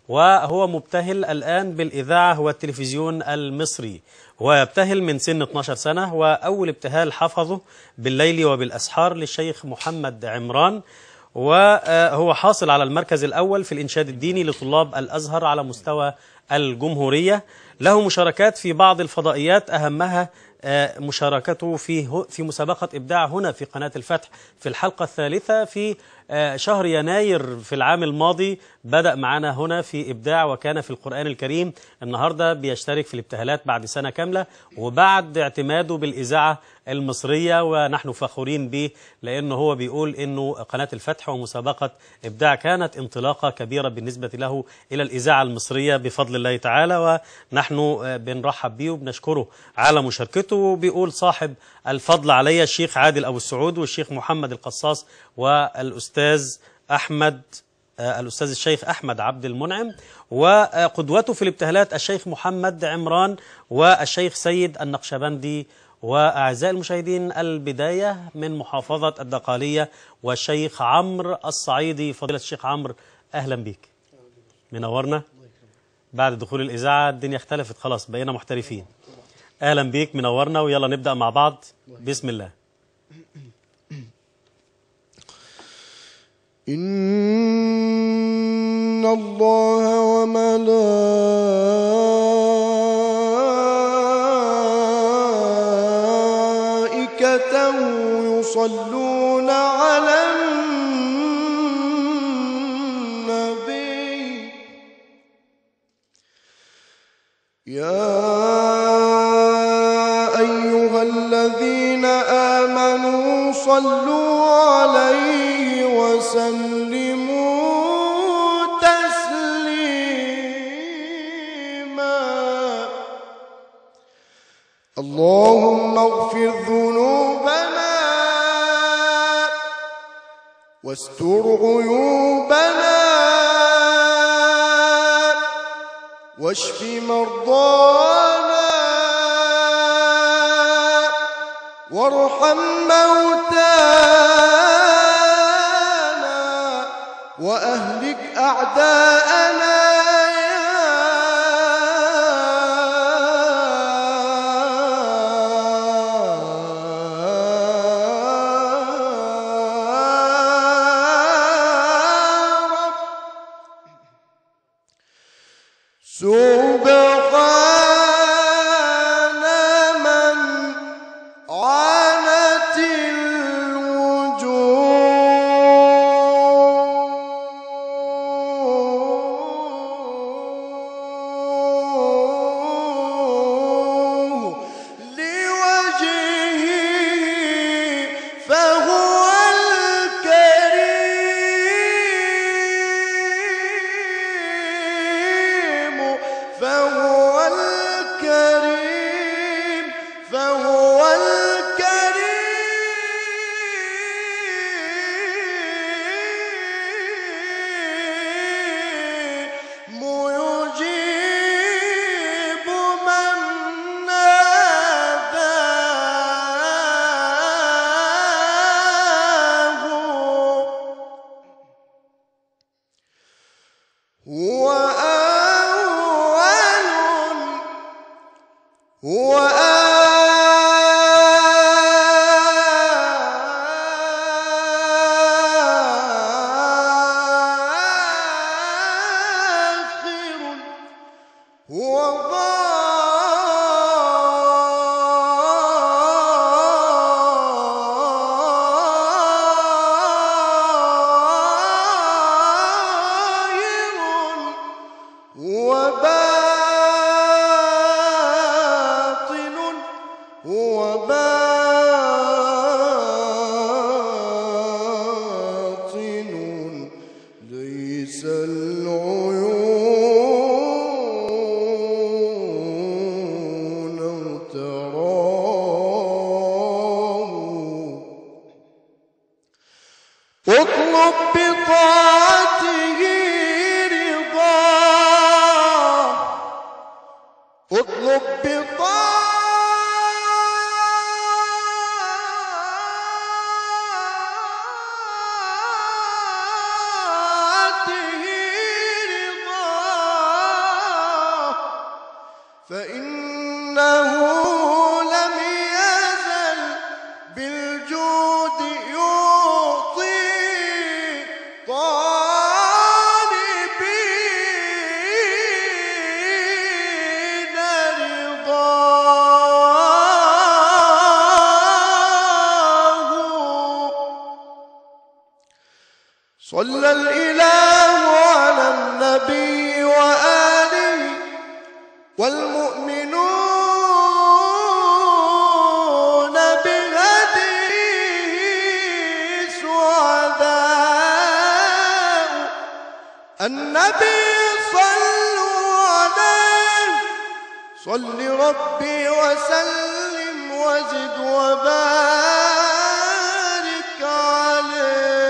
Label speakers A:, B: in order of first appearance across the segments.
A: وهو مبتهل الآن بالإذاعة والتلفزيون المصري. هو يبتهل من سن 12 سنة، وأول ابتهال حفظه بالليل وبالأسحار للشيخ محمد عمران، وهو حاصل على المركز الأول في الإنشاد الديني لطلاب الأزهر على مستوى الجمهورية. له مشاركات في بعض الفضائيات، أهمها مشاركته في مسابقة إبداع هنا في قناة الفتح في الحلقة الثالثة في شهر يناير في العام الماضي. بدأ معنا هنا في إبداع وكان في القرآن الكريم. النهاردة بيشترك في الابتهالات بعد سنة كاملة وبعد اعتماده بالإذاعة المصرية، ونحن فخورين به لأنه هو بيقول أنه قناة الفتح ومسابقة إبداع كانت انطلاقة كبيرة بالنسبة له إلى الإذاعة المصرية بفضل الله تعالى، ونحن بنرحب به وبنشكره على مشاركته. وبيقول صاحب الفضل علي الشيخ عادل أبو السعود والشيخ محمد القصاص والأستاذ الشيخ أحمد عبد المنعم، وقدوته في الابتهالات الشيخ محمد عمران والشيخ سيد النقشبندي. وأعزائي المشاهدين، البداية من محافظة الدقهلية والشيخ عمرو الصعيدي. فضيلة الشيخ عمرو، أهلا بك، منورنا. بعد دخول الإذاعة الدنيا اختلفت خلاص، بقينا محترفين. أهلا بك، منورنا، ويلا نبدأ مع بعض. بسم الله.
B: إن الله وملائكته يصلون على النبي يا أيها الذين آمنوا صلوا عليه وسلموا تسليما. اللهم اغفر ذنوبنا واستر عيوبنا واشف مرضانا وارحم موتانا وأهلك أعداءنا سبحان من عانت الوجوه لوجهه فهو الكريم فهو الكريم فهو الكريم يجيب من ناداه هو أول هو آخر هو ظاهر هو باطن هو باطن ليس العيون تراه اطلب بطاعته رضاه اطلب بطاعته فإنه لم يزل بالجود يعطي طالبين رضاه. صلى الإله على النبي وآله والمؤمنون بهديه سعداء. النبي صلوا عليه، صل ربي وسلم وزد وبارك عليه.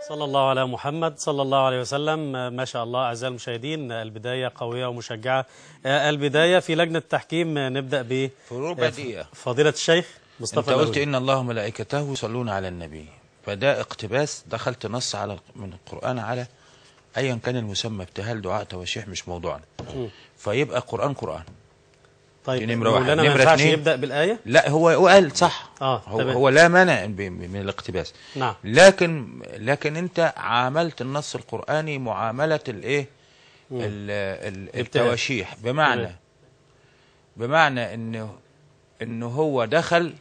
A: صلى الله على محمد صلى الله عليه وسلم. ما شاء الله. أعزائي المشاهدين، البداية قوية ومشجعة. البداية في لجنة التحكيم نبدأ ب
C: فروق بديهة.
A: فضيلة الشيخ مصطفى
C: انت قلت
A: الأولي.
C: ان الله وملائكته يصلون على النبي، فده اقتباس دخلت نص على من القرآن على ايا كان المسمى، ابتهال، دعاء، تواشيح، مش موضوعنا. فيبقى قرآن.
A: طيب
C: دي نمرة واحد.
A: مولانا ما
C: نمرة
A: ينفعش
C: اتنين،
A: يبدأ بالآية؟
C: لا هو قال صح.
A: تمام.
C: هو لا مانع من الاقتباس.
A: نعم.
C: لكن انت عاملت النص القرآني معاملة الايه، التواشيح، بمعنى انه هو دخل.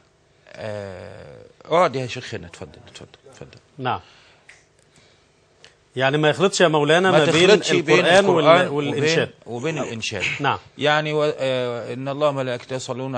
C: اقعد يا شيخ هنا، اتفضل.
A: نعم. يعني ما يخلطش يا مولانا ما بين القرآن والإنشاد
C: وبين الإنشاد.
A: نعم.
C: يعني إن الله ملائكته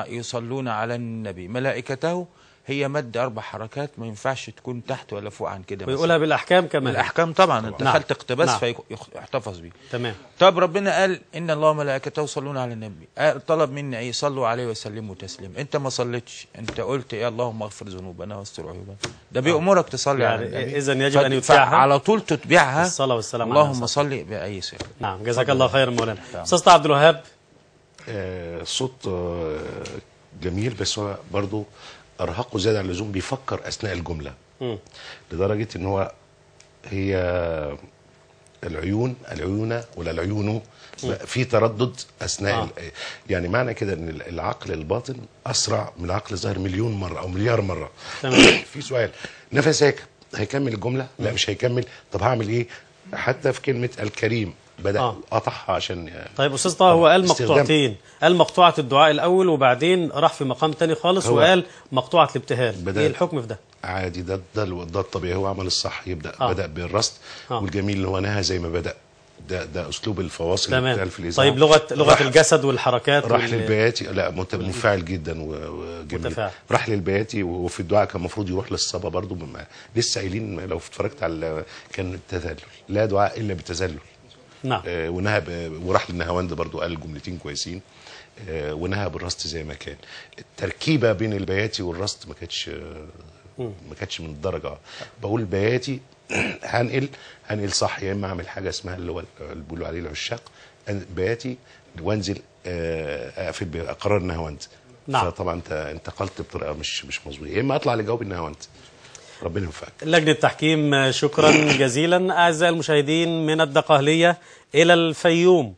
C: يصلون على النبي. ملائكته هي مد 4 حركات، ما ينفعش تكون تحت ولا فوق عن كده.
A: ويقولها بالأحكام كمان.
C: الأحكام طبعا. انت
A: نعم.
C: دخلت اقتباس
A: نعم.
C: فيحتفظ بيه.
A: تمام.
C: طب ربنا قال إن الله ملائكته يصلون على النبي، طلب مني ايه؟ صلوا عليه وسلموا تسليما. انت ما صليتش، انت قلت يا اللهم اغفر ذنوبنا واستر عيوبنا. ده بيأمرك تصلي على النبي.
A: إذا يجب أن يتبعها
C: على طول، تتبعها
A: الصلاة والسلام.
C: اللهم صل بأي صيغة.
A: نعم. جزاك الله خيرا مولانا. أستاذ عبد الوهاب.
D: صوت جميل، بس هو برضه ارهقه زياده عن اللزوم، بيفكر اثناء الجمله لدرجه ان هو هي العيون ولا العيون في تردد اثناء يعني معنى كده ان العقل الباطن اسرع من العقل الظاهر مليون مره او مليار مره.
A: تمام.
D: في سؤال، نفس هيكمل الجمله؟ لا مش هيكمل. طب هعمل ايه؟ حتى في كلمه الكريم بدأ قطعها عشان.
A: طيب أستاذ طه، هو قال مقطوعتين، قال مقطوعة الدعاء الأول وبعدين راح في مقام تاني خالص وقال مقطوعة الابتهال. إيه الحكم في ده؟
D: عادي، ده الطبيعي، هو عمل الصح. بدأ بالرصد والجميل اللي هو نهى زي ما بدأ. ده أسلوب الفواصل اللي بتتقال في الإذاعة.
A: طيب لغة الجسد والحركات.
D: راح للبياتي، لا منفعل جدا وجميل. متفاعل. راح للبياتي، وفي الدعاء كان المفروض يروح للصبا برضو. لسه قايلين لو اتفرجت على كان التذلل، لا دعاء إلا بالتذلل.
A: نعم.
D: ونهى وراح للنهاوند برضو قال جملتين كويسين. ونهى بالرصد زي ما كان. التركيبه بين البياتي والرصد ما كانتش من الدرجه. بقول بياتي هنقل صح، يا اما اعمل حاجه اسمها اللي هو اللي بيقولوا عليه العشاق، بياتي وانزل اقفل قرار النهاوند.
A: نعم.
D: فطبعا انت انتقلت بطريقه مش مظبوطه، يا اما اطلع لجواب النهاوند. ربنا ينفعك.
A: لجنة التحكيم شكرا جزيلا. أعزائي المشاهدين، من الدقهلية إلى الفيوم